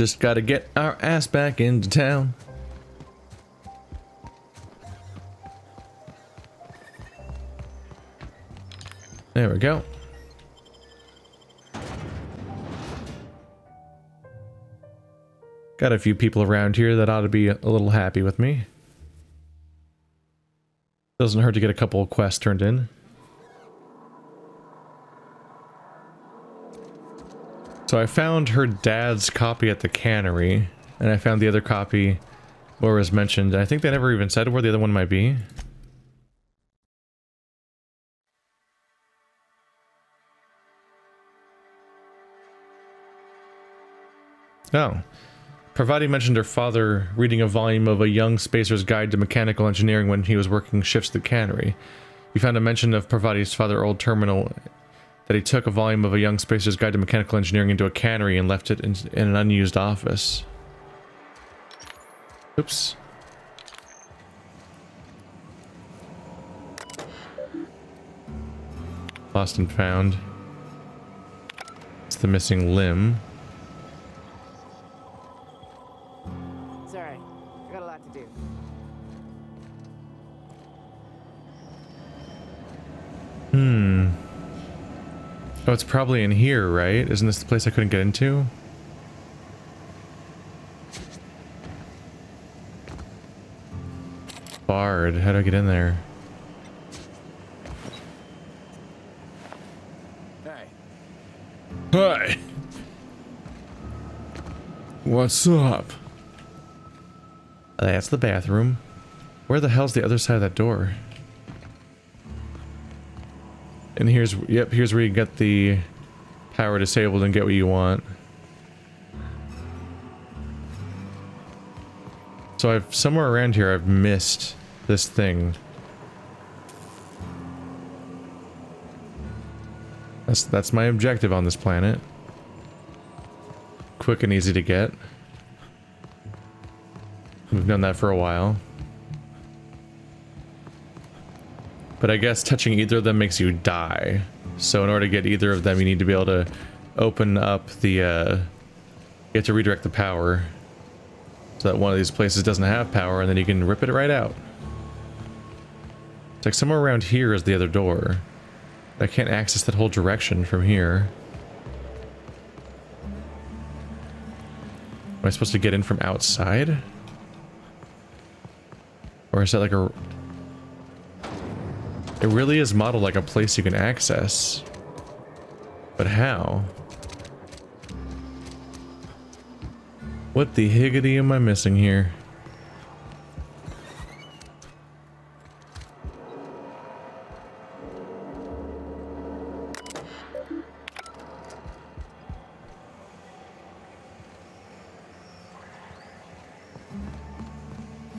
Just gotta get our ass back into town. There we go. Got a few people around here that ought to be a little happy with me. Doesn't hurt to get a couple of quests turned in. So I found her dad's copy at the cannery, and I found the other copy where it was mentioned. I think they never even said where the other one might be. Oh. Parvati mentioned her father reading a volume of A Young Spacer's Guide to Mechanical Engineering when he was working shifts at the cannery. We found a mention of Parvati's father old terminal that he took a volume of A Young Spacer's Guide to Mechanical Engineering into a cannery and left it in an unused office. Oops. Lost and found. It's the missing limb. Sorry, I got a lot to do. Oh, it's probably in here, right? Isn't this the place I couldn't get into? Ballard, how do I get in there? Hey. Hi! What's up? That's the bathroom. Where the hell's the other side of that door? And here's, yep, here's where you get the power disabled and get what you want. So I've, somewhere around here I've missed this thing. That's my objective on this planet. Quick and easy to get. We've done that for a while. But I guess touching either of them makes you die. So in order to get either of them, you need to be able to open up the, you have to redirect the power. So that one of these places doesn't have power, and then you can rip it right out. It's like somewhere around here is the other door. I can't access that whole direction from here. Am I supposed to get in from outside? Or is that like a... It really is modeled like a place you can access. But how? What the higgity am I missing here?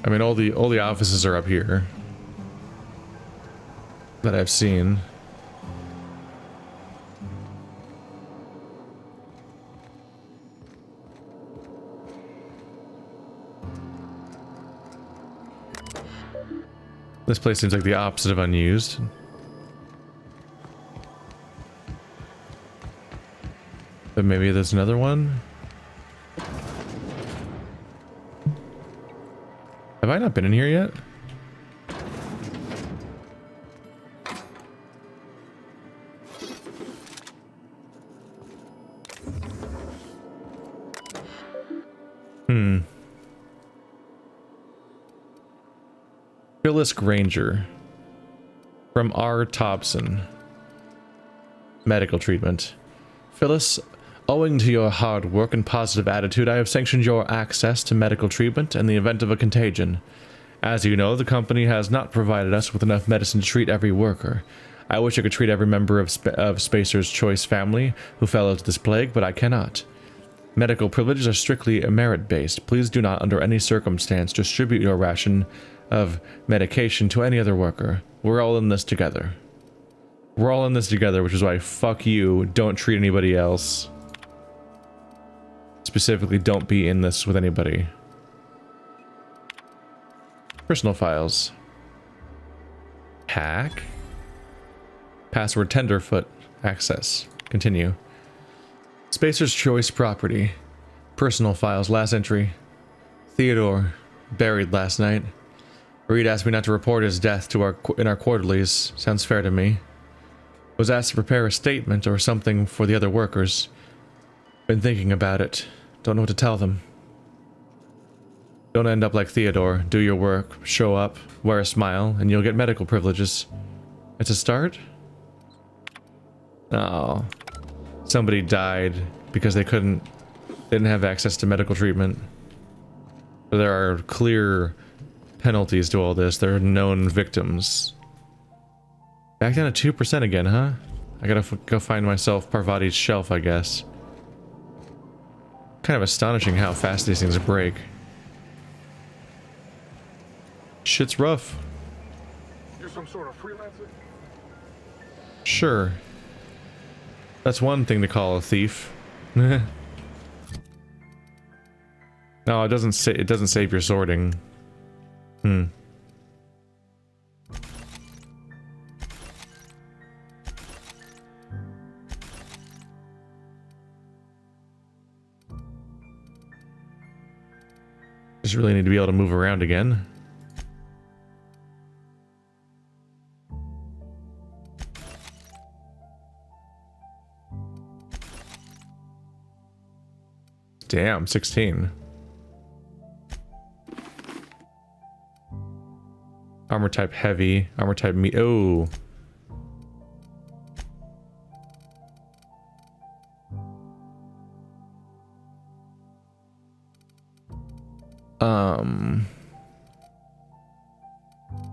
I mean, all the offices are up here that I've seen. This place seems like the opposite of unused. But maybe there's another one? Have I not been in here yet? Phyllis Granger. From R. Thompson. Medical treatment. Phyllis, owing to your hard work and positive attitude, I have sanctioned your access to medical treatment in the event of a contagion. As you know, the company has not provided us with enough medicine to treat every worker. I wish I could treat every member of Spacer's Choice family who fell into this plague, but I cannot. Medical privileges are strictly merit-based. Please do not, under any circumstance, distribute your ration of medication to any other worker. We're all in this together. We're all in this together, which is why fuck you, don't treat anybody else. Specifically, don't be in this with anybody. Personal files. Hack. Password Tenderfoot. Access. Continue. Spacer's Choice property. Personal files, last entry. Theodore, buried last night. Reed asked me not to report his death in our quarterlies. Sounds fair to me. Was asked to prepare a statement or something for the other workers. Been thinking about it. Don't know what to tell them. Don't end up like Theodore. Do your work, show up, wear a smile, and you'll get medical privileges. It's a start? Oh. Somebody died because they didn't have access to medical treatment. So there are clear penalties to all this. There are known victims. Back down to 2% again, huh? I gotta go find myself Parvati's shelf, I guess. Kind of astonishing how fast these things break. Shit's rough. You're some sort of freelancer? Sure. That's one thing to call a thief. No, it doesn't save your sorting. Just really need to be able to move around again. Damn, 16. Armor type heavy, armor type oh.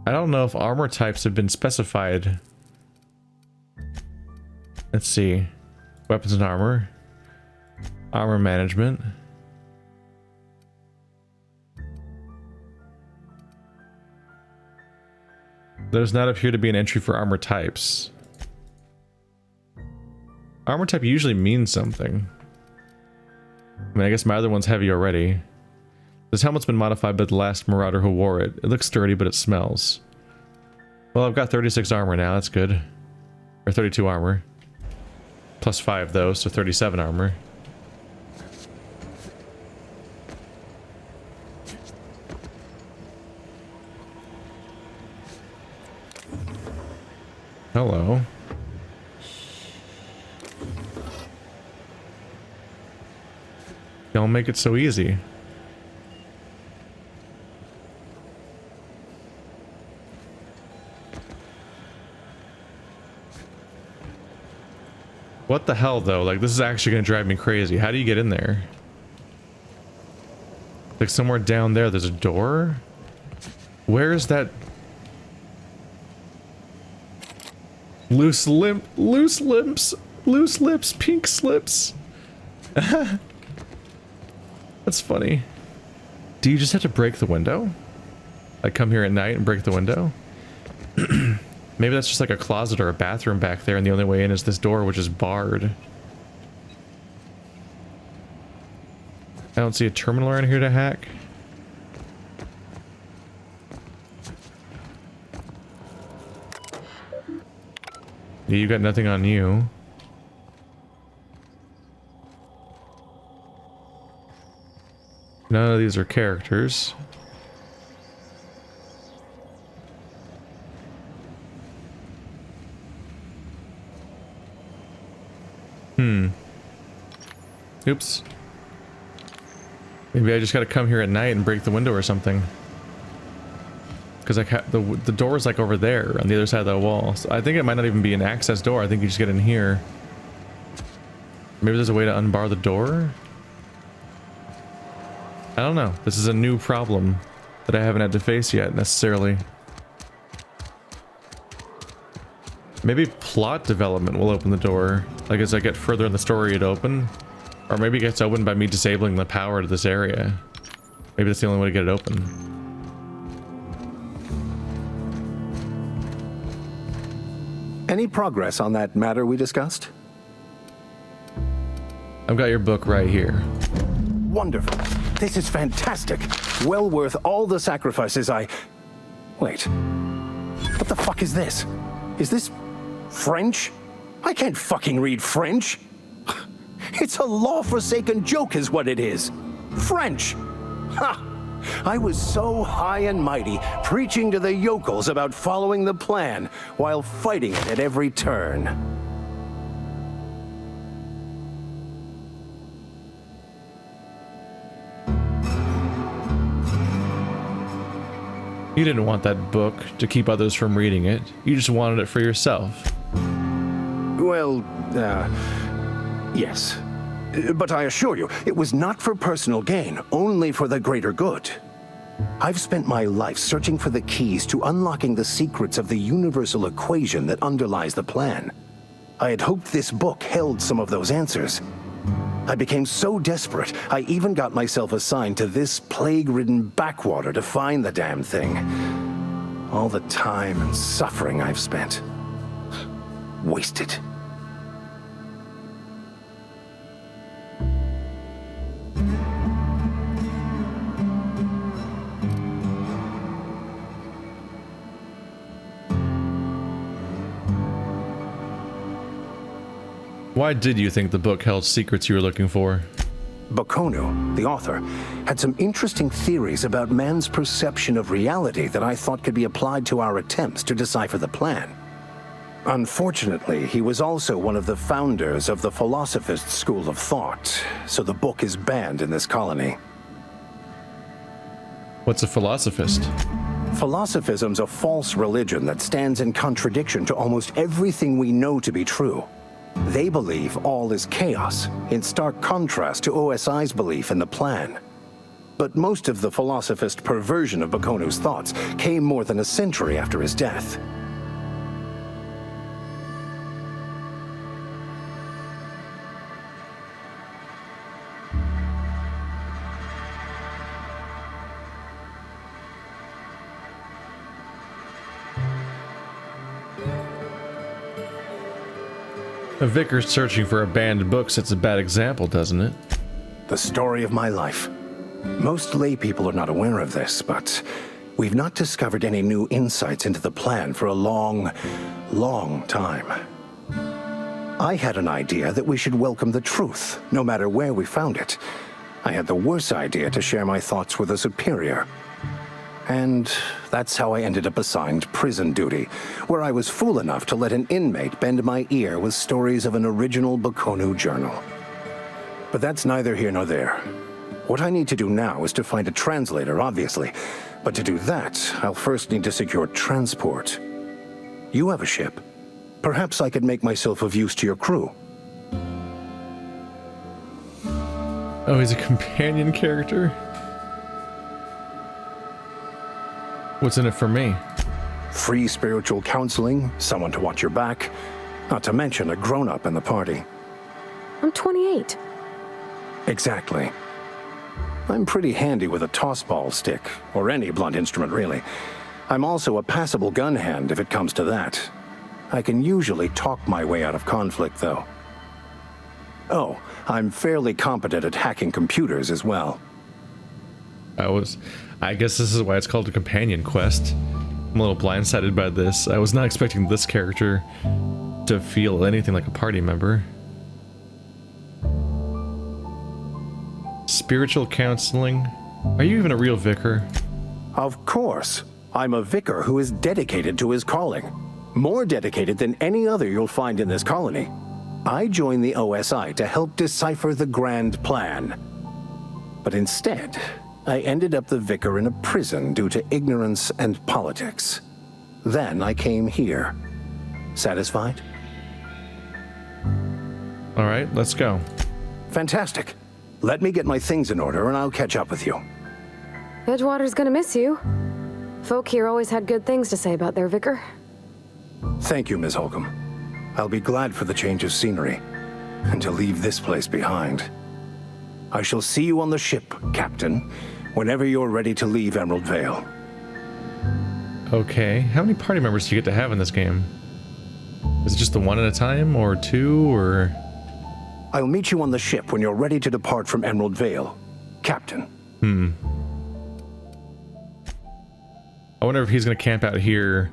I don't know if armor types have been specified. Let's see. Weapons and armor. Armor management. There does not appear to be an entry for armor types. Armor type usually means something. I mean, I guess my other one's heavy already. This helmet's been modified by the last marauder who wore it. It looks sturdy, but it smells. Well, I've got 36 armor now, that's good. Or 32 armor. Plus 5 though, so 37 armor. Hello. Don't make it so easy. What the hell though? Like, this is actually gonna drive me crazy. How do you get in there? Like, somewhere down there there's a door? Where is that? Loose lips, pink slips. That's funny. Do you just have to break the window? Like, come here at night and break the window? Maybe that's just like a closet or a bathroom back there, and the only way in is this door, which is barred. I don't see a terminal around here to hack. Yeah, you got nothing on you. None of these are characters. Oops. Maybe I just gotta come here at night and break the window or something. Because the door is like over there on the other side of the wall. So I think it might not even be an access door. I think you just get in here. Maybe there's a way to unbar the door? I don't know. This is a new problem that I haven't had to face yet, necessarily. Maybe plot development will open the door. Like, as I get further in the story, it'd open. Or maybe it gets opened by me disabling the power to this area. Maybe that's the only way to get it open. Any progress on that matter we discussed? I've got your book right here. Wonderful. This is fantastic. Well worth all the sacrifices I... Wait. What the fuck is this? Is this French? I can't fucking read French. It's a law-forsaken joke is what it is. French. Ha! I was so high and mighty, preaching to the yokels about following the plan, while fighting it at every turn. You didn't want that book to keep others from reading it. You just wanted it for yourself. Well, yes. But I assure you, it was not for personal gain, only for the greater good. I've spent my life searching for the keys to unlocking the secrets of the universal equation that underlies the plan. I had hoped this book held some of those answers. I became so desperate, I even got myself assigned to this plague-ridden backwater to find the damn thing. All the time and suffering I've spent. Wasted. Why did you think the book held secrets you were looking for? Baconu, the author, had some interesting theories about man's perception of reality that I thought could be applied to our attempts to decipher the plan. Unfortunately, he was also one of the founders of the philosophist school of thought, so the book is banned in this colony. What's a philosophist? Philosophism's a false religion that stands in contradiction to almost everything we know to be true. They believe all is chaos, in stark contrast to OSI's belief in the plan. But most of the philosophist perversion of Baconu's thoughts came more than a century after his death. A vicar searching for a banned book sets a bad example, doesn't it? The story of my life. Most lay people are not aware of this, but we've not discovered any new insights into the plan for a long, long time. I had an idea that we should welcome the truth, no matter where we found it. I had the worse idea to share my thoughts with a superior. And that's how I ended up assigned prison duty, where I was fool enough to let an inmate bend my ear with stories of an original Baconu journal. But that's neither here nor there. What I need to do now is to find a translator, obviously. But to do that, I'll first need to secure transport. You have a ship. Perhaps I could make myself of use to your crew. Oh, he's a companion character? What's in it for me? Free spiritual counseling, someone to watch your back, not to mention a grown-up in the party. I'm 28. Exactly. I'm pretty handy with a tossball stick, or any blunt instrument really. I'm also a passable gun hand if it comes to that. I can usually talk my way out of conflict, though. Oh, I'm fairly competent at hacking computers as well. I guess this is why it's called a companion quest. I'm a little blindsided by this. I was not expecting this character to feel anything like a party member. Spiritual counseling? Are you even a real vicar? Of course. I'm a vicar who is dedicated to his calling. More dedicated than any other you'll find in this colony. I joined the OSI to help decipher the grand plan. But instead, I ended up the vicar in a prison due to ignorance and politics. Then I came here. Satisfied? All right, let's go. Fantastic. Let me get my things in order and I'll catch up with you. Edgewater's gonna miss you. Folk here always had good things to say about their vicar. Thank you, Ms. Holcomb. I'll be glad for the change of scenery and to leave this place behind. I shall see you on the ship, Captain, whenever you're ready to leave Emerald Vale. Okay, how many party members do you get to have in this game? Is it just the one at a time, or two, or...? I'll meet you on the ship when you're ready to depart from Emerald Vale, Captain. I wonder if he's gonna camp out here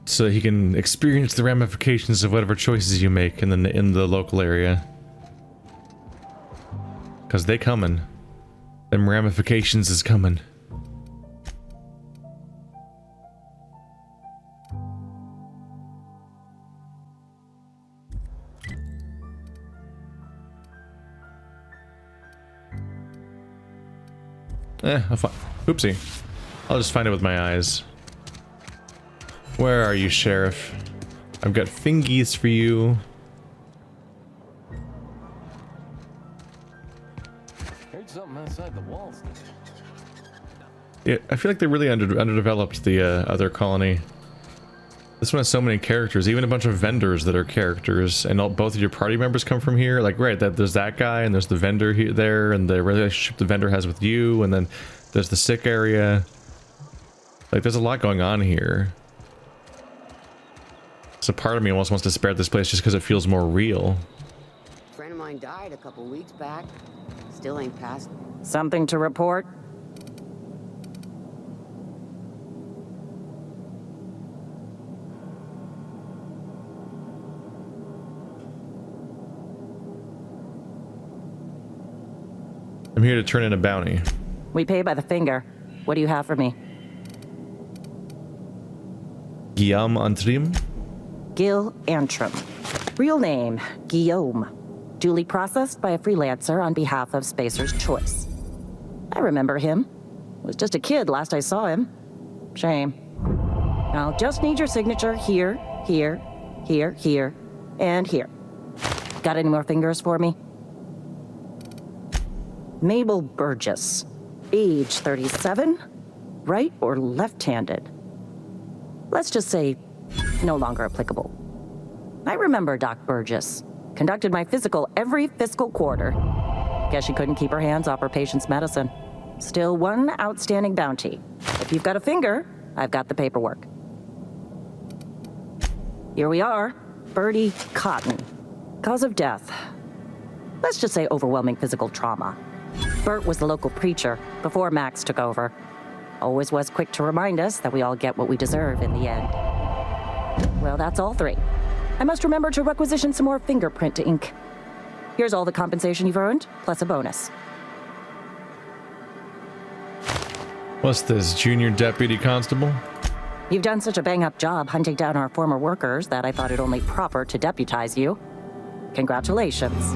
so he can experience the ramifications of whatever choices you make in the local area. Because they coming. Them ramifications is coming. I'll find. Oopsie. I'll just find it with my eyes. Where are you, Sheriff? I've got fingies for you. Heard something outside the walls. Yeah, I feel like they really underdeveloped the other colony. This one has so many characters, even a bunch of vendors that are characters, and both of your party members come from here. Like, right, there's that guy, and there's the vendor there, and the relationship the vendor has with you, and then there's the sick area. Like, there's a lot going on here. So part of me almost wants to spare this place just because it feels more real. A friend of mine died a couple weeks back. Still ain't passed. Something to report? I'm here to turn in a bounty. We pay by the finger. What do you have for me? Guillaume Antrim? Gil Antrim. Real name, Guillaume. Duly processed by a freelancer on behalf of Spacer's Choice. I remember him. Was just a kid last I saw him. Shame. I'll just need your signature here, here, here, here, and here. Got any more fingers for me? Mabel Burgess. Age 37. Right or left-handed? Let's just say no longer applicable. I remember Doc Burgess. Conducted my physical every fiscal quarter. Guess she couldn't keep her hands off her patient's medicine. Still one outstanding bounty. If you've got a finger, I've got the paperwork. Here we are. Bertie Cotton. Cause of death. Let's just say overwhelming physical trauma. Bert was the local preacher before Max took over. Always was quick to remind us that we all get what we deserve in the end. Well, that's all three. I must remember to requisition some more fingerprint ink. Here's all the compensation you've earned, plus a bonus. What's this, junior deputy constable? You've done such a bang-up job hunting down our former workers that I thought it only proper to deputize you. Congratulations.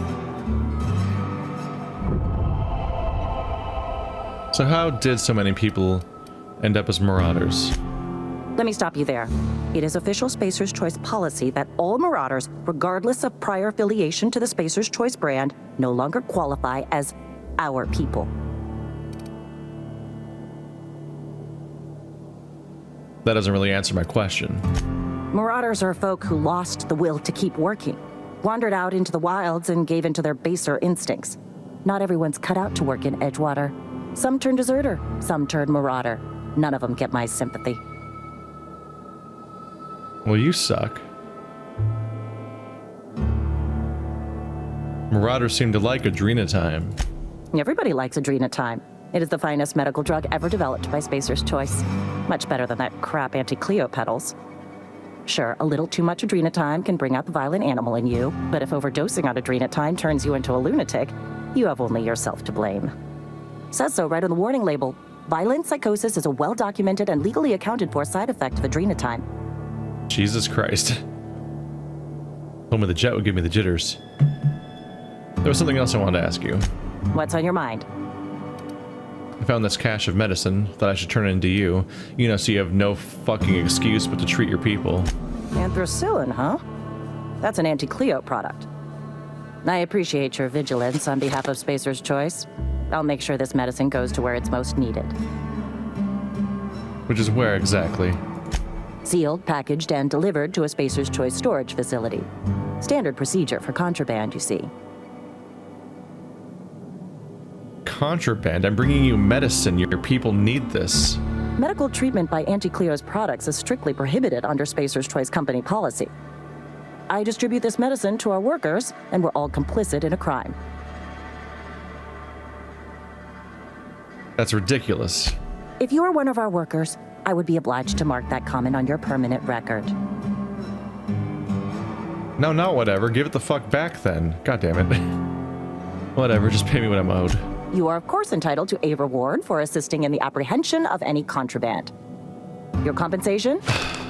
So how did so many people end up as marauders? Let me stop you there. It is official Spacer's Choice policy that all marauders, regardless of prior affiliation to the Spacer's Choice brand, no longer qualify as our people. That doesn't really answer my question. Marauders are folk who lost the will to keep working, wandered out into the wilds and gave into their baser instincts. Not everyone's cut out to work in Edgewater. Some turn deserter, some turn marauder. None of them get my sympathy. Well, you suck. Marauders seem to like adrenatime. Everybody likes adrenatime. It is the finest medical drug ever developed by Spacer's Choice. Much better than that crap anti-Cleo pedals. Sure, a little too much adrenatime can bring out the violent animal in you, but if overdosing on adrenatime turns you into a lunatic, you have only yourself to blame. Says so right on the warning label. Violent psychosis is a well-documented and legally accounted for side effect of adrenatime. Jesus Christ. Told me the jet would give me the jitters. There was something else I wanted to ask you. What's on your mind? I found this cache of medicine that I should turn into you. You know, so you have no fucking excuse but to treat your people. Anthracillin, huh? That's an anti-Cleo product. I appreciate your vigilance on behalf of Spacer's Choice. I'll make sure this medicine goes to where it's most needed. Which is where exactly? Sealed, packaged, and delivered to a Spacer's Choice storage facility. Standard procedure for contraband, you see. Contraband? I'm bringing you medicine. Your people need this. Medical treatment by anti-Cleo's products is strictly prohibited under Spacer's Choice company policy. I distribute this medicine to our workers, and we're all complicit in a crime. That's ridiculous. If you were one of our workers, I would be obliged to mark that comment on your permanent record. No, not whatever. Give it the fuck back then. God damn it. Whatever, just pay me what I'm owed. You are, of course, entitled to a reward for assisting in the apprehension of any contraband. Your compensation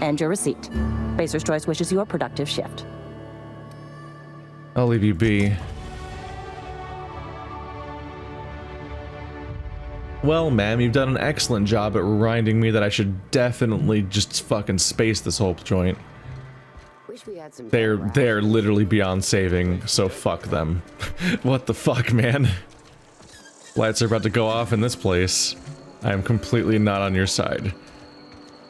and your receipt. Spacer's Choice wishes you a productive shift. I'll leave you be. Well, ma'am, you've done an excellent job at reminding me that I should definitely just fucking space this whole joint. Wish we had some. They're literally beyond saving, so fuck them. What the fuck, man? Lights are about to go off in this place. I am completely not on your side.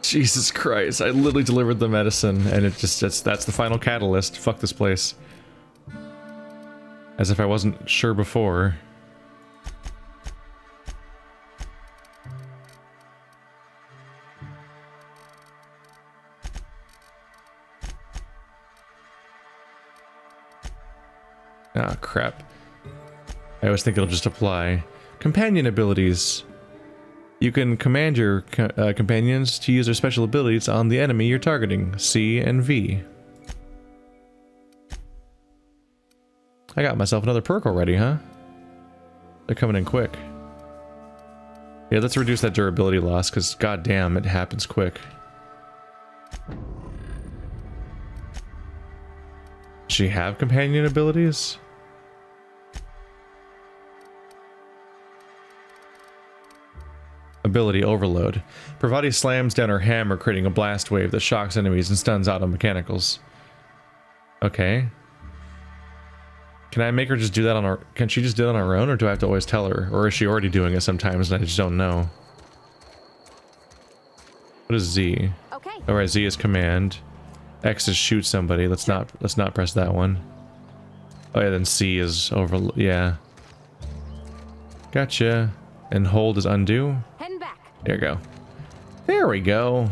Jesus Christ, I literally delivered the medicine, and that's the final catalyst. Fuck this place. As if I wasn't sure before. Ah, crap. I always think it'll just apply. Companion abilities. You can command your companions to use their special abilities on the enemy you're targeting. C and V. I got myself another perk already, huh? They're coming in quick. Yeah, let's reduce that durability loss, because goddamn, it happens quick. Does she have companion abilities? Ability Overload. Pravati slams down her hammer, creating a blast wave that shocks enemies and stuns auto mechanicals. Okay. Can I make her just do that on her? Can she just do it on her own, or do I have to always tell her? Or is she already doing it sometimes and I just don't know? What is Z? Okay. Alright, Z is command. X is shoot somebody. Let's not press that one. Oh yeah, then C is over. Yeah. Gotcha. And hold is undo. Heading back. There you go. There we go.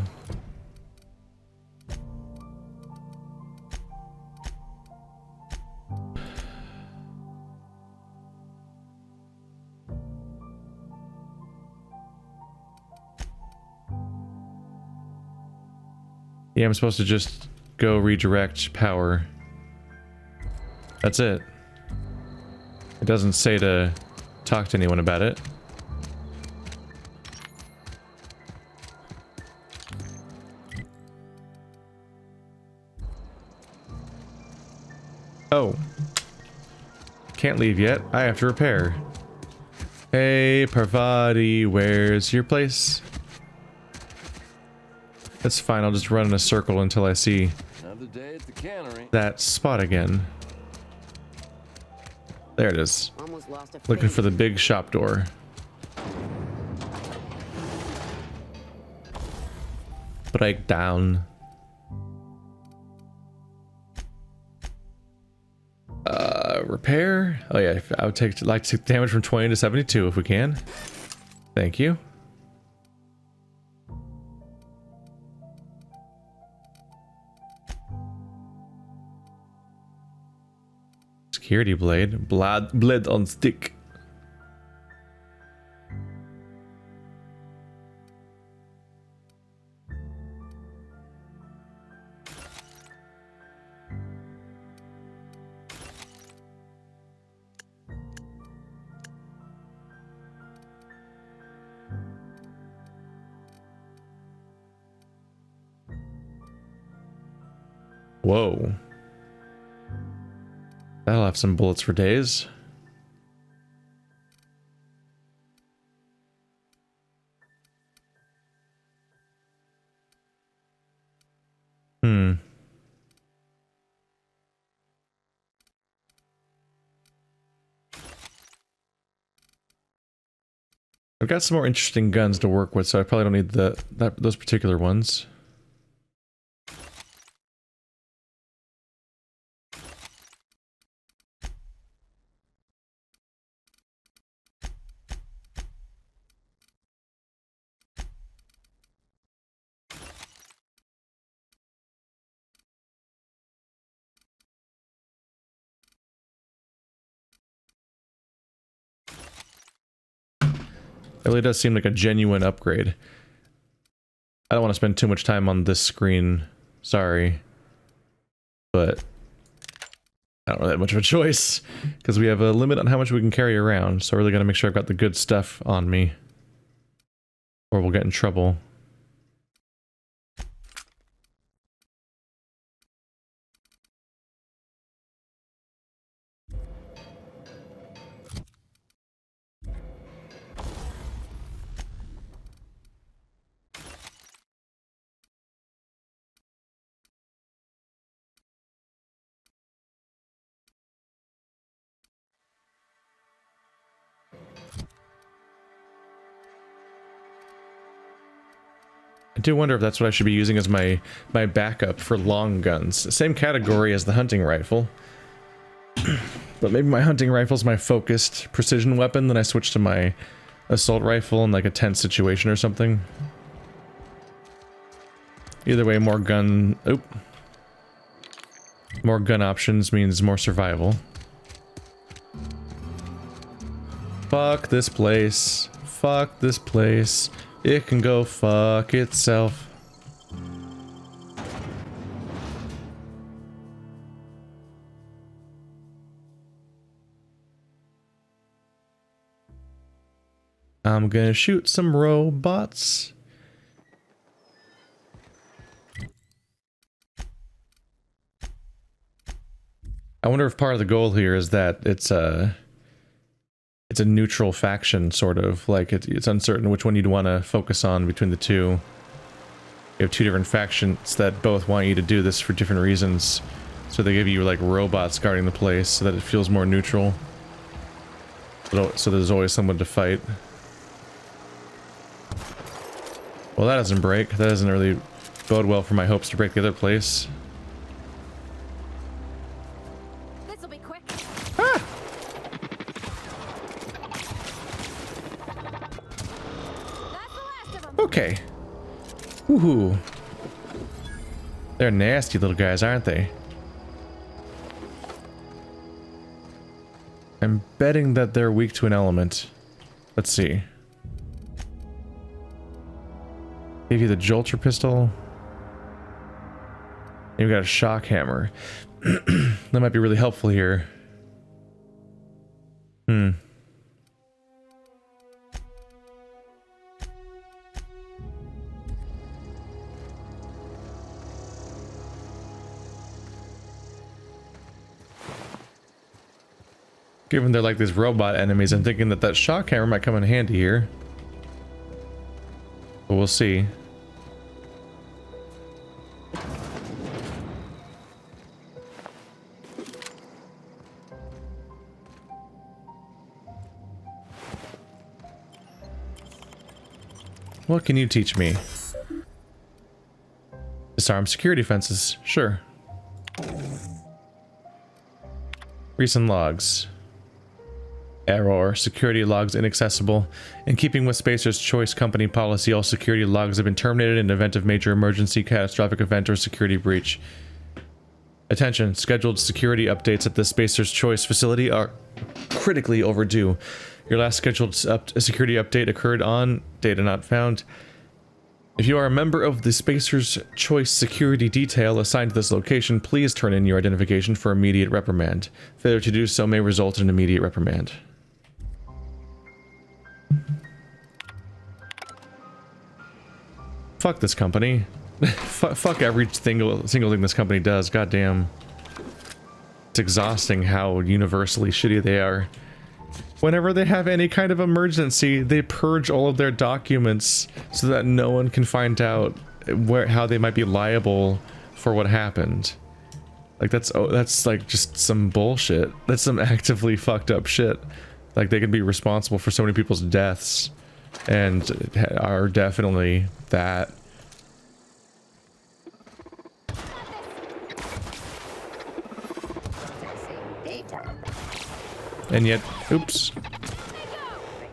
Yeah, I'm supposed to just go redirect power. That's it. It doesn't say to talk to anyone about it. Oh. Can't leave yet. I have to repair. Hey, Parvati, where's your place? That's fine, I'll just run in a circle until I see Another day at the cannery. that spot again. There it is. Almost lost a Looking face. for the big shop door. Breakdown. Repair? Oh yeah, I would like to take damage from 20 to 72 if we can. Thank you. Security blade. Blade on stick. Whoa. That'll have some bullets for days. I've got some more interesting guns to work with, so I probably don't need those particular ones. It really does seem like a genuine upgrade. I don't want to spend too much time on this screen, sorry. But I don't really have much of a choice, because we have a limit on how much we can carry around, so I really gotta make sure I've got the good stuff on me, or we'll get in trouble. I do wonder if that's what I should be using as my backup for long guns. Same category as the hunting rifle. But maybe my hunting rifle's my focused precision weapon, then I switch to my assault rifle in like a tense situation or something. Either way, more gun... Oop. More gun options means more survival. Fuck this place. Fuck this place. It can go fuck itself. I'm gonna shoot some robots. I wonder if part of the goal here is that it's a neutral faction, sort of. Like, it's uncertain which one you'd want to focus on between the two. You have two different factions that both want you to do this for different reasons. So they give you, like, robots guarding the place so that it feels more neutral. So there's always someone to fight. Well, that doesn't break. That doesn't really bode well for my hopes to break the other place. This'll be quick. Ah! That's the last of them. Okay. Woohoo. They're nasty little guys, aren't they? I'm betting that they're weak to an element. Let's see. Give you the Jolter pistol. You've got a shock hammer. That might be really helpful here. Given they're like these robot enemies, I'm thinking that shock hammer might come in handy here. But we'll see. What can you teach me? Disarm security fences. Sure. Recent logs. Error. Security logs inaccessible. In keeping with Spacer's Choice Company policy, all security logs have been terminated in the event of major emergency, catastrophic event, or security breach. Attention. Scheduled security updates at the Spacer's Choice facility are critically overdue. Your last scheduled security update occurred on data not found. If you are a member of the Spacer's Choice security detail assigned to this location, please turn in your identification for immediate reprimand. Failure to do so may result in immediate reprimand. Fuck this company. Fuck every single thing this company does. Goddamn. It's exhausting how universally shitty they are. Whenever they have any kind of emergency, they purge all of their documents so that no one can find out how they might be liable for what happened. Like, that's like just some bullshit. That's some actively fucked up shit. Like, they could be responsible for so many people's deaths and are definitely that. And yet, oops.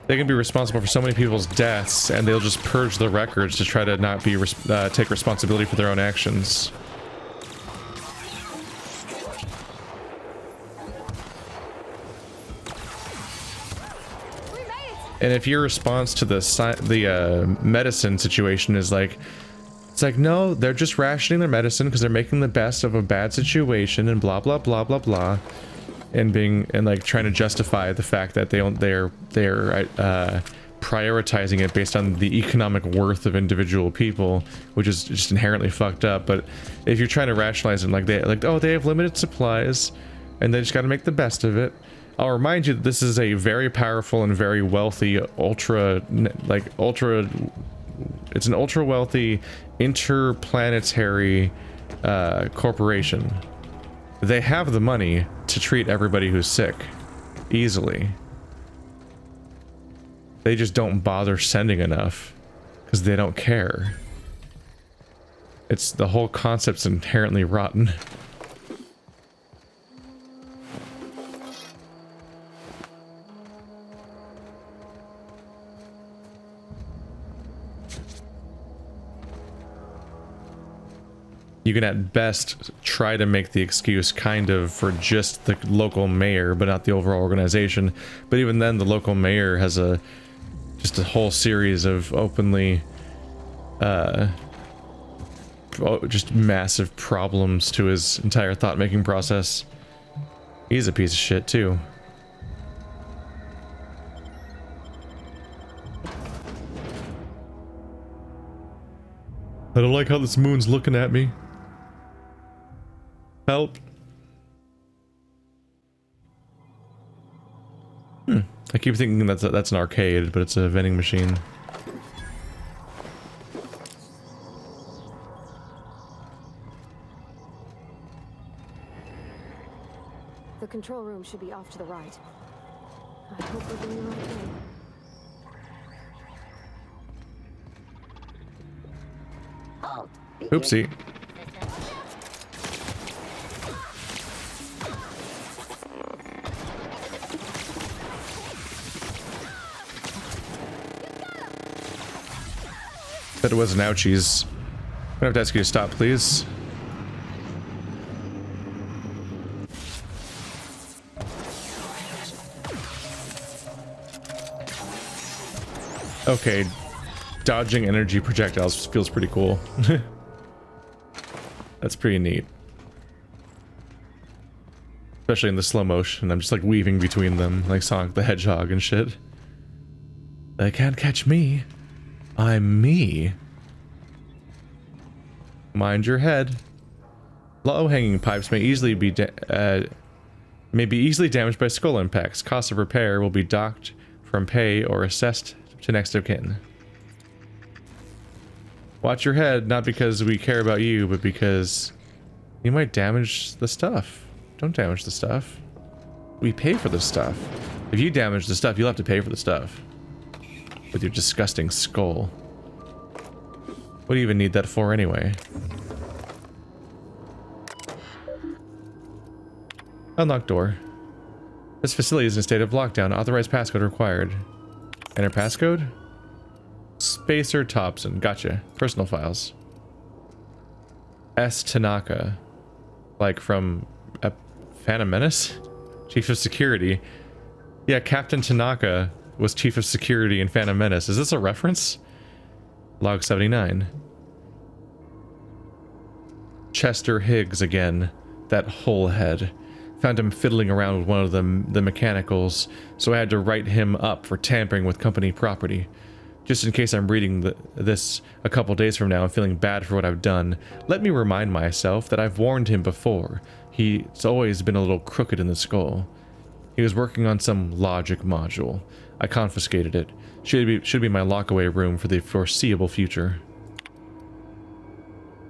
They can be responsible for so many people's deaths, and they'll just purge the records to try to not be take responsibility for their own actions. And if your response to the medicine situation is like, It's like, no, they're just rationing their medicine because they're making the best of a bad situation and blah blah blah blah blah, and like trying to justify the fact that they're prioritizing it based on the economic worth of individual people, which is just inherently fucked up. But if you're trying to rationalize it, oh, they have limited supplies and they just got to make the best of it. I'll remind you that this is a very powerful and very wealthy it's an ultra wealthy interplanetary corporation. They have the money to treat everybody who's sick easily. They just don't bother sending enough because they don't care. It's the whole concept's inherently rotten. You can at best try to make the excuse kind of for just the local mayor, but not the overall organization. But even then, the local mayor has just a whole series of openly just massive problems to his entire thought-making process. He's a piece of shit too. I don't like how this moon's looking at me. Help. I keep thinking that's an arcade, but it's a vending machine. The control room should be off to the right. I hope we're doing the right thing. Oopsie. Bet it wasn't ouchies. I'm gonna have to ask you to stop, please. Okay, dodging energy projectiles feels pretty cool. That's pretty neat. Especially in the slow motion, I'm just like weaving between them, like Sonic the Hedgehog and shit. They can't catch me. I'm me. Mind your head. Low-hanging pipes may easily be easily damaged by skull impacts. Cost of repair will be docked from pay or assessed to next of kin. Watch your head, not because we care about you, but because you might damage the stuff. Don't damage the stuff. We pay for the stuff. If you damage the stuff, you'll have to pay for the stuff. With your disgusting skull. What do you even need that for anyway? Unlocked door. This facility is in a state of lockdown. Authorized passcode required. Enter passcode? Spacer Thompson. Gotcha. Personal files. S. Tanaka. Like from Phantom Menace? Chief of Security. Yeah, Captain Tanaka was Chief of Security in Phantom Menace. Is this a reference? Log 79. Chester Higgs again. That whole head. Found him fiddling around with one of the mechanicals, so I had to write him up for tampering with company property. Just in case I'm reading this a couple days from now and feeling bad for what I've done, let me remind myself that I've warned him before. He's always been a little crooked in the skull. He was working on some logic module. I confiscated it. Should be my lockaway room for the foreseeable future.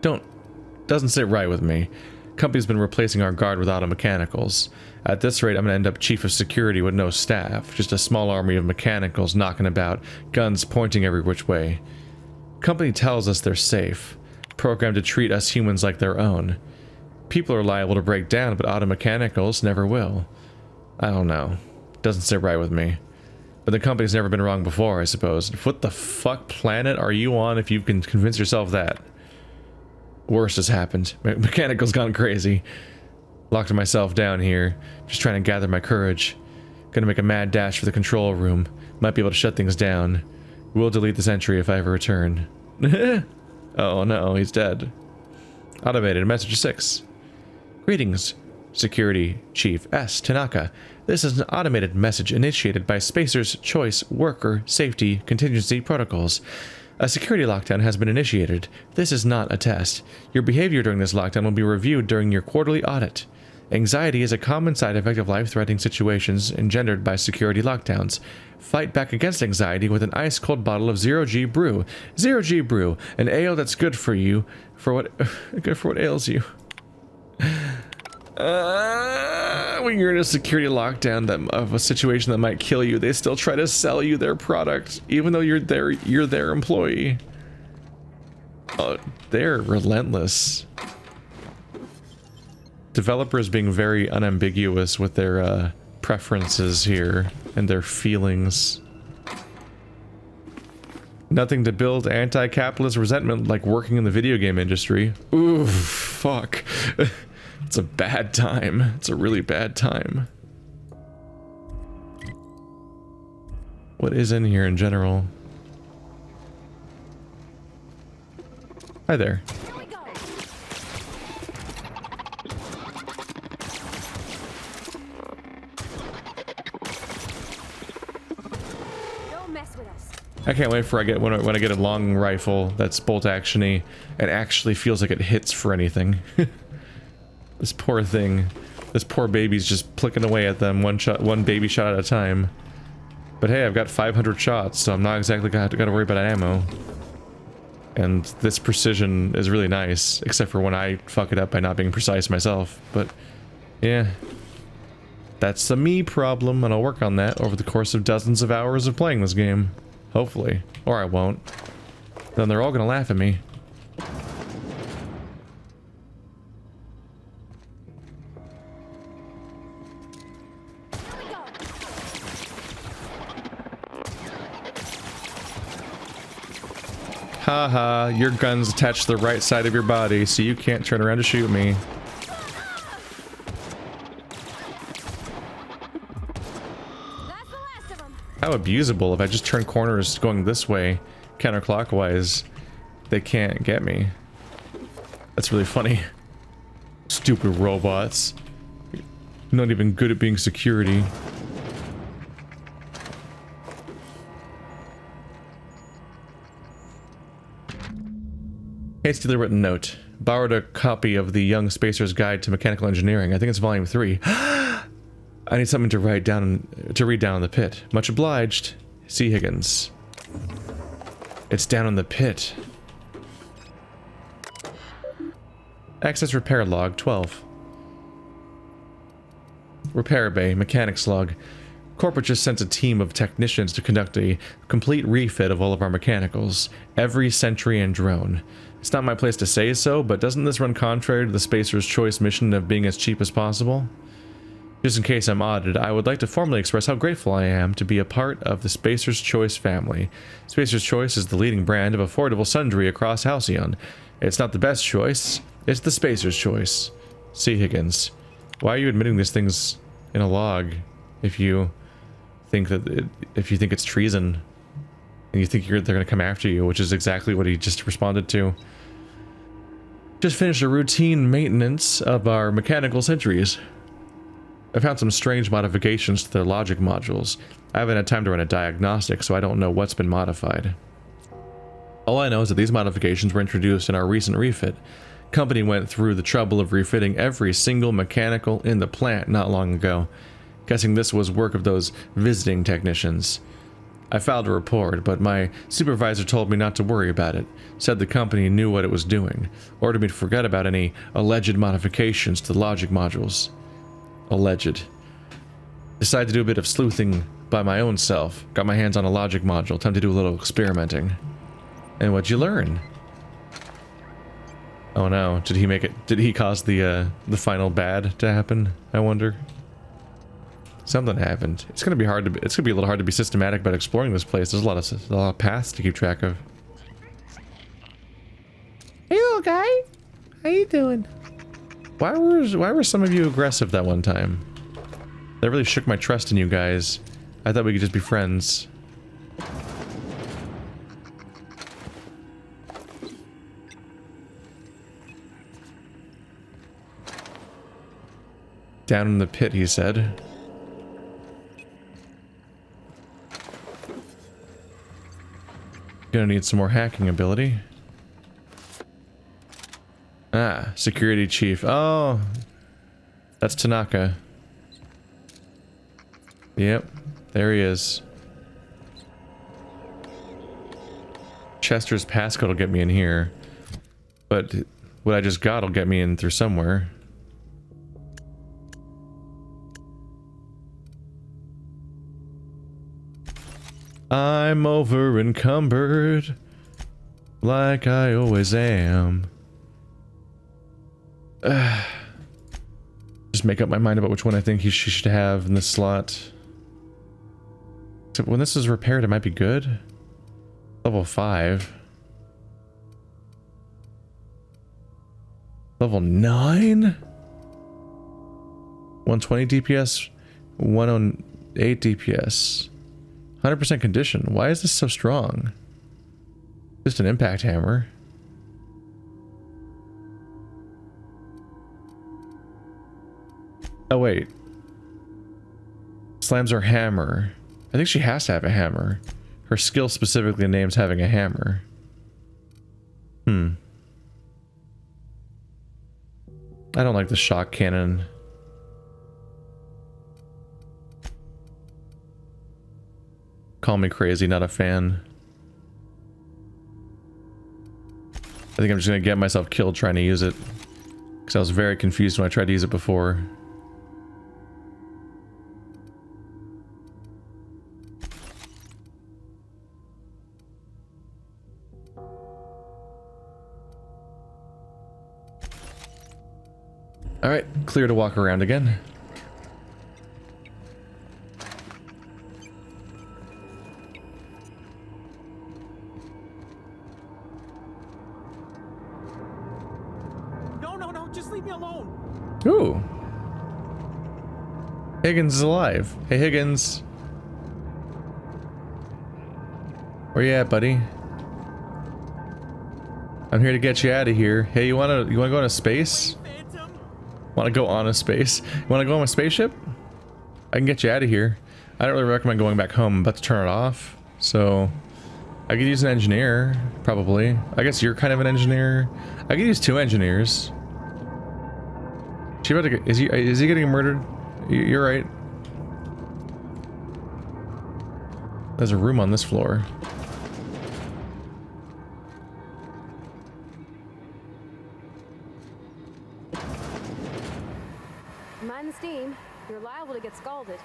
Doesn't sit right with me. Company's been replacing our guard with auto mechanicals. At this rate, I'm gonna end up chief of security with no staff. Just a small army of mechanicals knocking about, guns pointing every which way. Company tells us they're safe, programmed to treat us humans like their own. People are liable to break down, but auto mechanicals never will. I don't know. Doesn't sit right with me. But the company's never been wrong before, I suppose. What the fuck planet are you on if you can convince yourself that? Worst has happened. Mechanical's gone crazy. Locked myself down here, just trying to gather my courage. Gonna make a mad dash for the control room. Might be able to shut things down. We'll delete this entry if I ever return. Oh no, he's dead. Automated message 6. Greetings, Security Chief S. Tanaka. This is an automated message initiated by Spacer's Choice Worker Safety Contingency Protocols. A security lockdown has been initiated. This is not a test. Your behavior during this lockdown will be reviewed during your quarterly audit. Anxiety is a common side effect of life-threatening situations engendered by security lockdowns. Fight back against anxiety with an ice-cold bottle of Zero-G Brew. Zero-G Brew, an ale that's good for you, good for what ails you. When you're in a security lockdown of a situation that might kill you, they still try to sell you their product, even though you're their employee. Oh, they're relentless. Developers being very unambiguous with their preferences here and their feelings. Nothing to build anti-capitalist resentment like working in the video game industry. Ooh, fuck. It's a bad time. It's a really bad time. What is in here in general? Hi there. I can't wait for when I get a long rifle that's bolt actiony and actually feels like it hits for anything. This poor thing, this poor baby's just plicking away at them one baby shot at a time. But hey, I've got 500 shots, so I'm not exactly gotta worry about ammo. And this precision is really nice, except for when I fuck it up by not being precise myself. But yeah, that's a me problem, and I'll work on that over the course of dozens of hours of playing this game. Hopefully. Or I won't. Then they're all gonna laugh at me. Haha, your gun's attached to the right side of your body, so you can't turn around to shoot me. How abusable. If I just turn corners going this way, counterclockwise, they can't get me. That's really funny. Stupid robots. Not even good at being security. Hastily written note. Borrowed a copy of the Young Spacer's Guide to Mechanical Engineering. I think it's volume 3. I need something to read down in the pit. Much obliged. C. Higgins. It's down in the pit. Access repair log 12. Repair bay, mechanics log. Corporate just sent a team of technicians to conduct a complete refit of all of our mechanicals. Every sentry and drone. It's not my place to say so, but doesn't this run contrary to the Spacer's Choice mission of being as cheap as possible? Just in case I'm audited, I would like to formally express how grateful I am to be a part of the Spacer's Choice family. Spacer's Choice is the leading brand of affordable sundry across Halcyon. It's not the best choice, it's the Spacer's Choice. C. Higgins. Why are you admitting these things in a log if you think it's treason and you think they're going to come after you, which is exactly what he just responded to. Just finished a routine maintenance of our mechanical sentries. I found some strange modifications to their logic modules. I haven't had time to run a diagnostic, so I don't know what's been modified. All I know is that these modifications were introduced in our recent refit. Company went through the trouble of refitting every single mechanical in the plant not long ago. Guessing this was work of those visiting technicians. I filed a report, but my supervisor told me not to worry about it. Said the company knew what it was doing. Ordered me to forget about any alleged modifications to the logic modules. Alleged. Decided to do a bit of sleuthing by my own self. Got my hands on a logic module. Time to do a little experimenting. And what'd you learn? Oh no, did he make it? Did he cause the final bad to happen? I wonder. Something happened. It's gonna be hard to. It's gonna be a little hard to be systematic about exploring this place. There's a lot of paths to keep track of. Hey, little guy. How you doing? Why were some of you aggressive that one time? That really shook my trust in you guys. I thought we could just be friends. Down in the pit, he said. Gonna need some more hacking ability. Ah, security chief. Oh, that's Tanaka. Yep, there he is. Chester's passcode will get me in here, but what I just got will get me in through somewhere. I'm over encumbered, like I always am. Just make up my mind about which one I think she should have in this slot. Except when this is repaired, it might be good. Level 5. Level 9? 120 DPS, 108 DPS. 100% condition. Why is this so strong? Just an impact hammer. Oh wait. Slams her hammer. I think she has to have a hammer. Her skill specifically names having a hammer. I don't like the shock cannon. Call me crazy, not a fan. I think I'm just gonna get myself killed trying to use it. Because I was very confused when I tried to use it before. Alright, clear to walk around again. No, just leave me alone. Ooh. Higgins is alive. Hey Higgins. Where you at, buddy? I'm here to get you out of here. Hey, you wanna go into space? Want to go on a space? You want to go on a spaceship? I can get you out of here. I don't really recommend going back home. I'm about to turn it off. So, I could use an engineer, probably. I guess you're kind of an engineer. I could use 2 engineers. She about to get, is he getting murdered? You're right. There's a room on this floor. Mind the steam. You're liable to get scalded.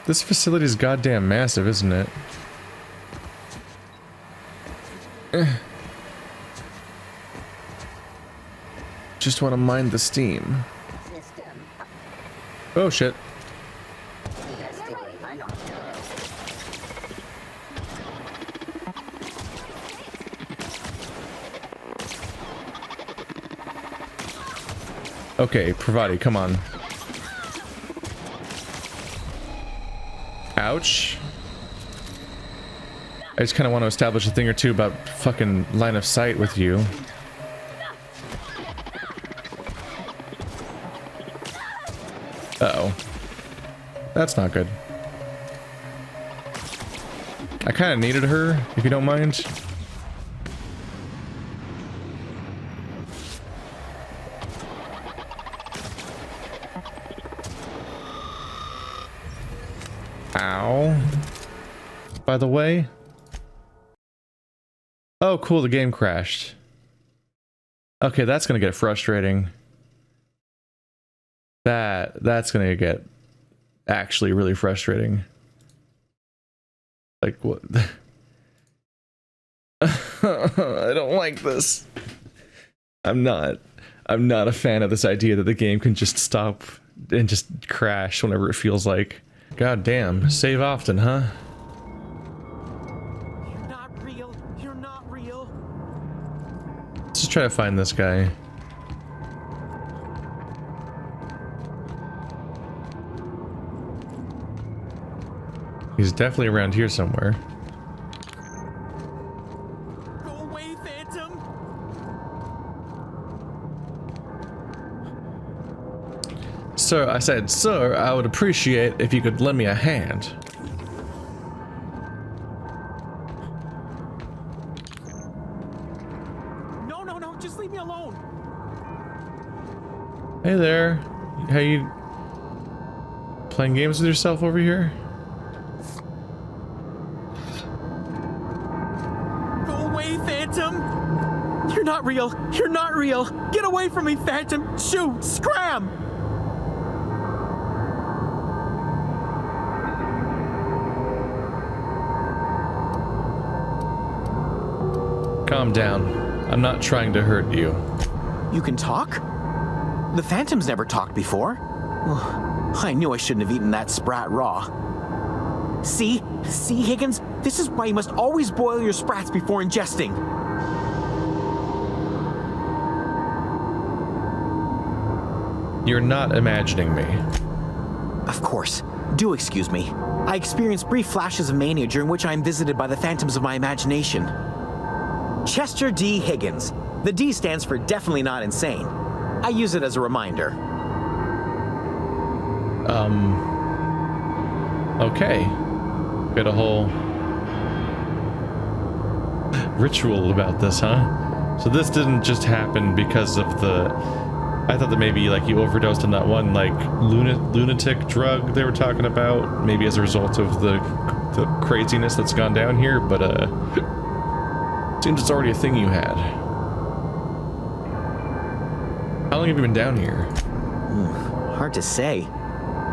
This facility is goddamn massive, isn't it? Just want to mind the steam. Oh shit. Okay, Pravati, come on. Ouch. I just kind of want to establish a thing or two about fucking line of sight with you. Uh-oh. That's not good. I kind of needed her, if you don't mind. Ow. By the way. Oh, cool, the game crashed. Okay, that's gonna get frustrating. That's gonna get actually really frustrating. Like, what? I don't like this. I'm not a fan of this idea that the game can just stop and just crash whenever it feels like. God damn, save often, huh? You're not real. You're not real. Let's just try to find this guy. He's definitely around here somewhere. Go away, Phantom. Sir, I said, sir, I would appreciate if you could lend me a hand. No, just leave me alone. Hey there. How you playing games with yourself over here? Go away, Phantom. You're not real. You're not real. Get away from me, Phantom. Shoot, scram. Calm down. I'm not trying to hurt you. You can talk? The Phantom's never talked before. I knew I shouldn't have eaten that sprat raw. See, Higgins? This is why you must always boil your sprats before ingesting. You're not imagining me. Of course. Do excuse me. I experience brief flashes of mania during which I am visited by the phantoms of my imagination. Chester D. Higgins. The D stands for definitely not insane. I use it as a reminder. Okay. Got a whole ritual about this, huh? So this didn't just happen because of the... I thought that maybe like you overdosed on that one like lunatic drug they were talking about, maybe as a result of the craziness that's gone down here, but seems it's already a thing you had. How long have you been down here? Hard to say.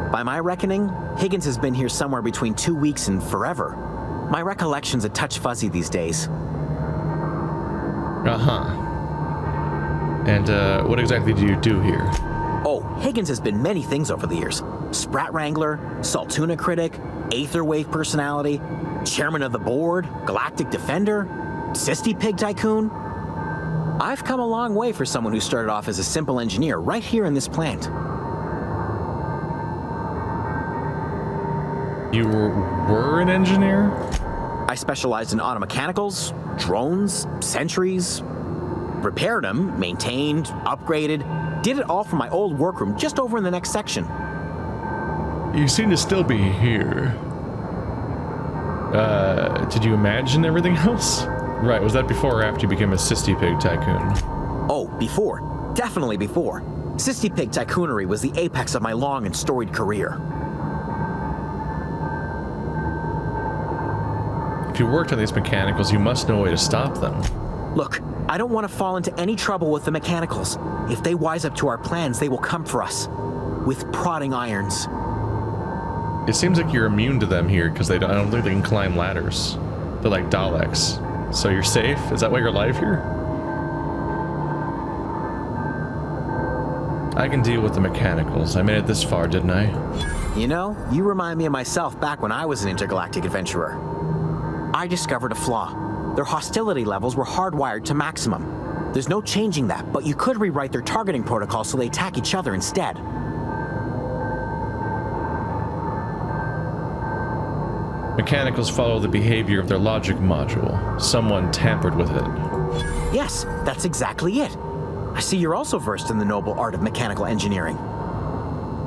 By my reckoning, Higgins has been here somewhere between 2 weeks and forever. My recollection's a touch fuzzy these days. Uh-huh. And what exactly do you do here? Oh, Higgins has been many things over the years. Sprat Wrangler, Saltuna Critic, Aetherwave Personality, Chairman of the Board, Galactic Defender, Sisty Pig Tycoon. I've come a long way for someone who started off as a simple engineer right here in this plant. You were an engineer? I specialized in automechanicals, drones, sentries, repaired them, maintained, upgraded, did it all from my old workroom just over in the next section. You seem to still be here. Did you imagine everything else? Right, was that before or after you became a Sisty Pig Tycoon? Oh, before. Definitely before. Sisty Pig Tycoonery was the apex of my long and storied career. If you worked on these mechanicals, you must know a way to stop them. Look, I don't want to fall into any trouble with the mechanicals. If they wise up to our plans, they will come for us. With prodding irons. It seems like you're immune to them here, because I don't think they can climb ladders. They're like Daleks. So you're safe? Is that why you're alive here? I can deal with the mechanicals. I made it this far, didn't I? You know, you remind me of myself back when I was an intergalactic adventurer. I discovered a flaw. Their hostility levels were hardwired to maximum. There's no changing that, but you could rewrite their targeting protocol so they attack each other instead. Mechanicals follow the behavior of their logic module. Someone tampered with it. Yes, that's exactly it. I see you're also versed in the noble art of mechanical engineering.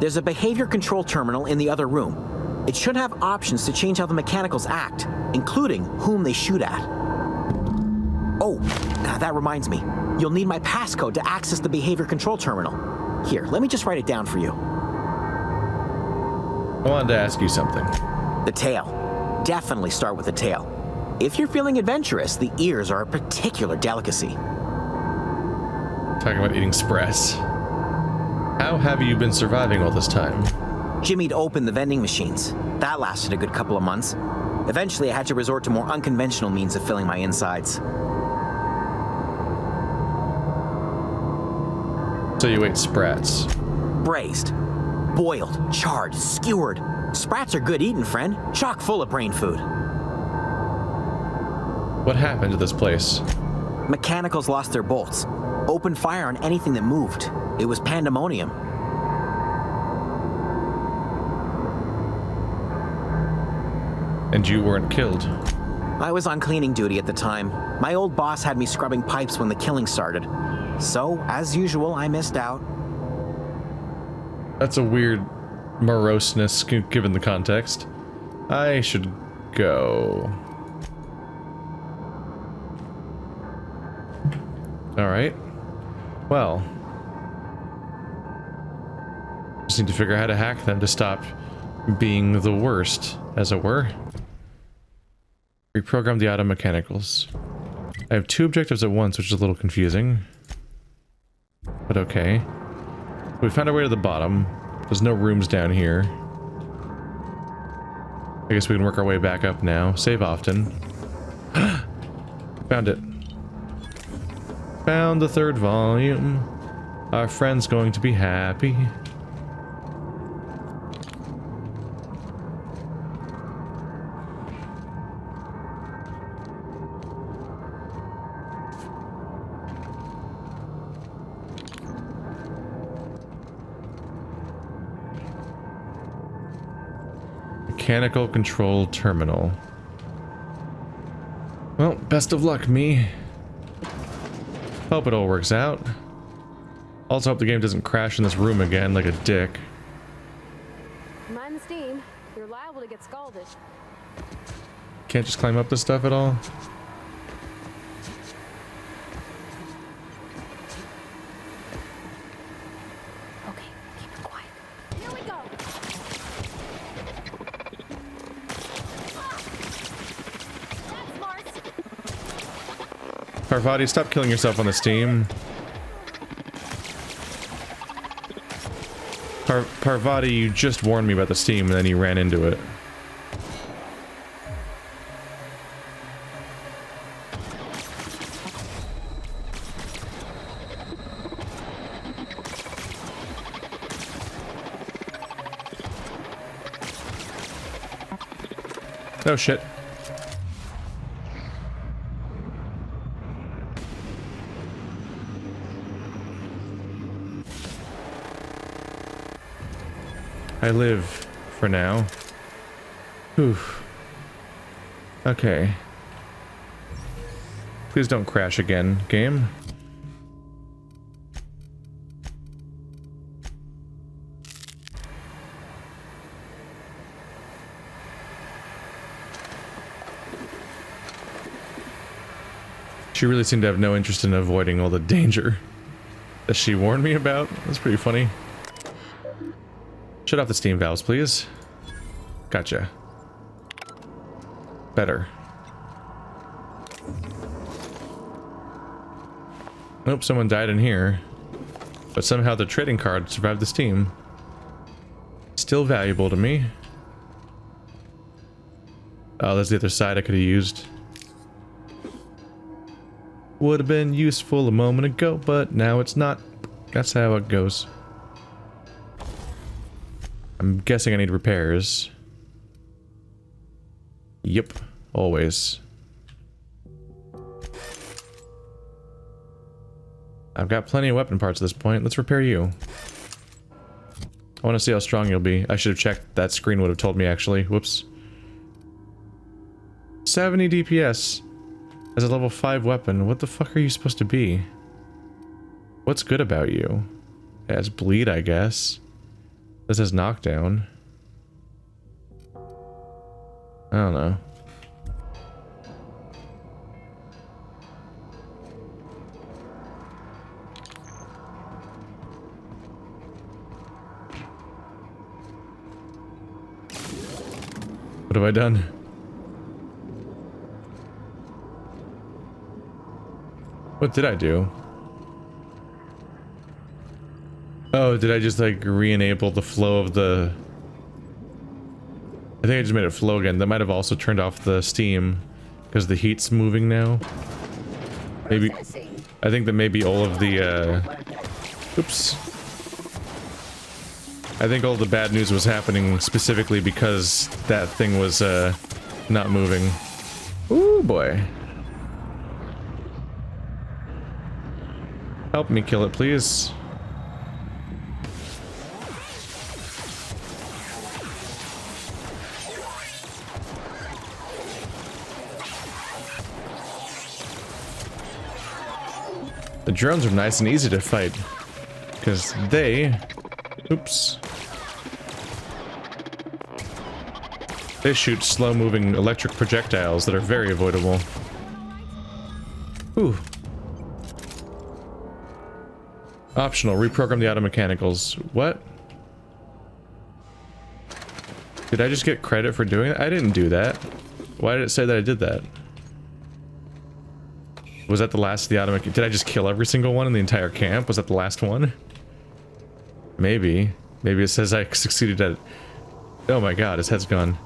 There's a behavior control terminal in the other room. It should have options to change how the mechanicals act, including whom they shoot at. Oh, that reminds me. You'll need my passcode to access the behavior control terminal. Here, let me just write it down for you. I wanted to ask you something. The tail. Definitely start with the tail. If you're feeling adventurous, the ears are a particular delicacy. Talking about eating sprats. How have you been surviving all this time? Jimmy'd opened the vending machines. That lasted a good couple of months. Eventually, I had to resort to more unconventional means of filling my insides. So you ate sprats. Braised, boiled, charred, skewered. Sprats are good eating, friend. Chock full of brain food. What happened to this place? Mechanicals lost their bolts. Opened fire on anything that moved. It was pandemonium. And you weren't killed? I was on cleaning duty at the time. My old boss had me scrubbing pipes when the killing started. So, as usual, I missed out. What happened to this place? Mechanicals lost their bolts. Opened fire on anything that moved. It was pandemonium. I was on cleaning duty at the time. My old boss had me scrubbing pipes when the killing started. So, as usual, I missed out. That's a weird moroseness given the context. I should go. Alright. Well. Just need to figure out how to hack them to stop being the worst, as it were. Reprogram the auto mechanicals. I have 2 objectives at once, which is a little confusing. But okay. We found our way to the bottom. There's no rooms down here. I guess we can work our way back up now. Save often. Found it. Found the 3rd volume. Our friend's going to be happy. Mechanical control terminal. Well, best of luck, me. Hope it all works out. Also hope the game doesn't crash in this room again like a dick. Mind the steam. You're liable to get scalded. Can't just climb up this stuff at all? Okay, keep it quiet. Here we go. That's smart. Parvati, stop killing yourself on the steam. Parvati, you just warned me about the steam and then you ran into it. Oh shit. I live for now. Whew. Okay. Please don't crash again, game. She really seemed to have no interest in avoiding all the danger that she warned me about. That's pretty funny. Shut off the steam valves, please. Gotcha. Better. Nope, someone died in here. But somehow the trading card survived the steam. Still valuable to me. Oh, that's the other side I could have used. Would have been useful a moment ago, but now it's not. That's how it goes. I'm guessing I need repairs. Yep, always. I've got plenty of weapon parts at this point. Let's repair you. I want to see how strong you'll be. I should have checked. That screen would have told me, actually. Whoops. 70 DPS as a level 5 weapon. What the fuck are you supposed to be? What's good about you? It has bleed, I guess. This has knockdown. I don't know. What have I done? What did I do? Oh, did I just like re-enable the flow of the... I think I just made it flow again. That might have also turned off the steam because the heat's moving now. Maybe... I think that maybe all of the oops. I think all the bad news was happening specifically because that thing was not moving. Ooh boy. Help me kill it, please. The drones are nice and easy to fight, because they... Oops. They shoot slow-moving electric projectiles that are very avoidable. Ooh. Optional, reprogram the auto mechanicals. What? Did I just get credit for doing that? I didn't do that. Why did it say that I did that? Was that the last of the auto mechanic? Did I just kill every single one in the entire camp? Was that the last one? Maybe. Maybe it says I succeeded at... Oh my god, his head's gone.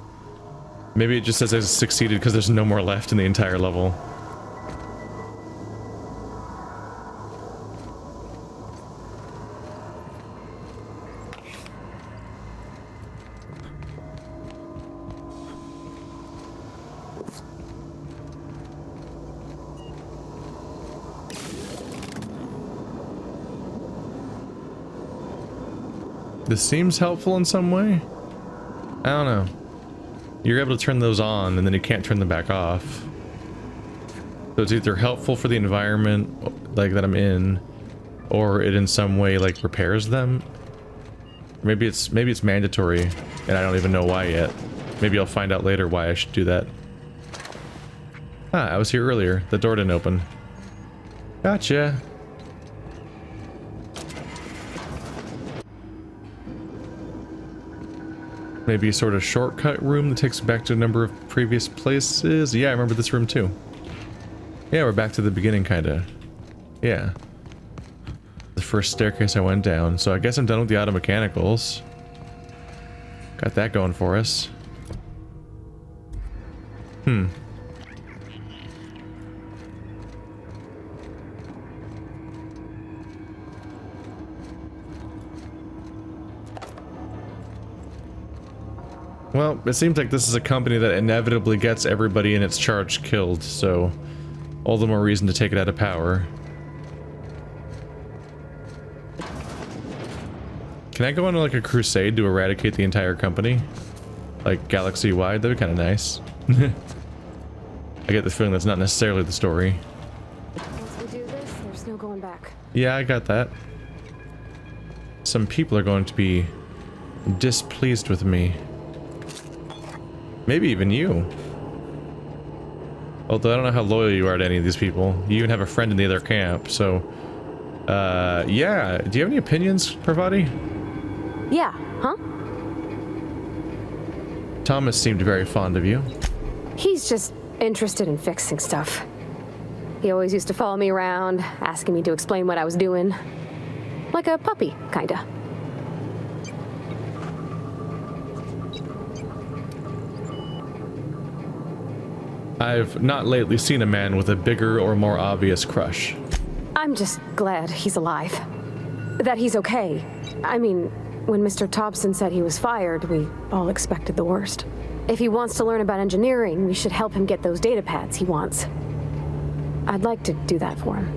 Maybe it just says I succeeded because there's no more left in the entire level. This seems helpful in some way? I don't know. You're able to turn those on and then you can't turn them back off. So it's either helpful for the environment like that I'm in, or it in some way like repairs them. Maybe it's mandatory and I don't even know why yet. Maybe I'll find out later why I should do that. Ah, I was here earlier. The door didn't open. Gotcha. Maybe a sort of shortcut room that takes back to a number of previous places. Yeah, I remember this room too. Yeah, we're back to the beginning, kinda. Yeah. The first staircase I went down, so I guess I'm done with the auto mechanicals. Got that going for us. Hmm. Well, it seems like this is a company that inevitably gets everybody in its charge killed, so all the more reason to take it out of power. Can I go on like a crusade to eradicate the entire company? Like galaxy-wide? That'd be kind of nice. I get the feeling that's not necessarily the story. Once we do this, there's no going back. Yeah, I got that. Some people are going to be displeased with me. Maybe even you. Although I don't know how loyal you are to any of these people. You even have a friend in the other camp, so... yeah. Do you have any opinions, Parvati? Yeah, huh? Thomas seemed very fond of you. He's just interested in fixing stuff. He always used to follow me around, asking me to explain what I was doing. Like a puppy, kinda. I've not lately seen a man with a bigger or more obvious crush. I'm just glad he's alive. That he's okay. I mean, when Mr. Thompson said he was fired, we all expected the worst. If he wants to learn about engineering, we should help him get those data pads he wants. I'd like to do that for him.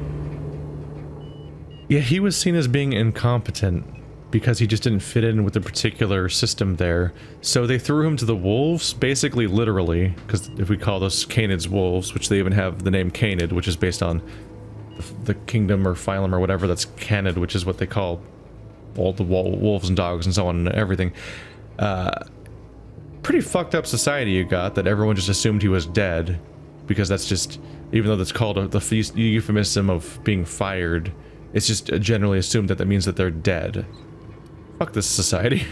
Yeah, he was seen as being incompetent because he just didn't fit in with the particular system there. So they threw him to the wolves, basically literally, because if we call those Canids wolves, which they even have the name Canid, which is based on the kingdom or phylum or whatever, that's Canid, which is what they call all the wolves and dogs and so on and everything. Pretty fucked up society you got, that everyone just assumed he was dead, because that's just, even though that's called the euphemism of being fired, it's just generally assumed that that means that they're dead. Fuck this society.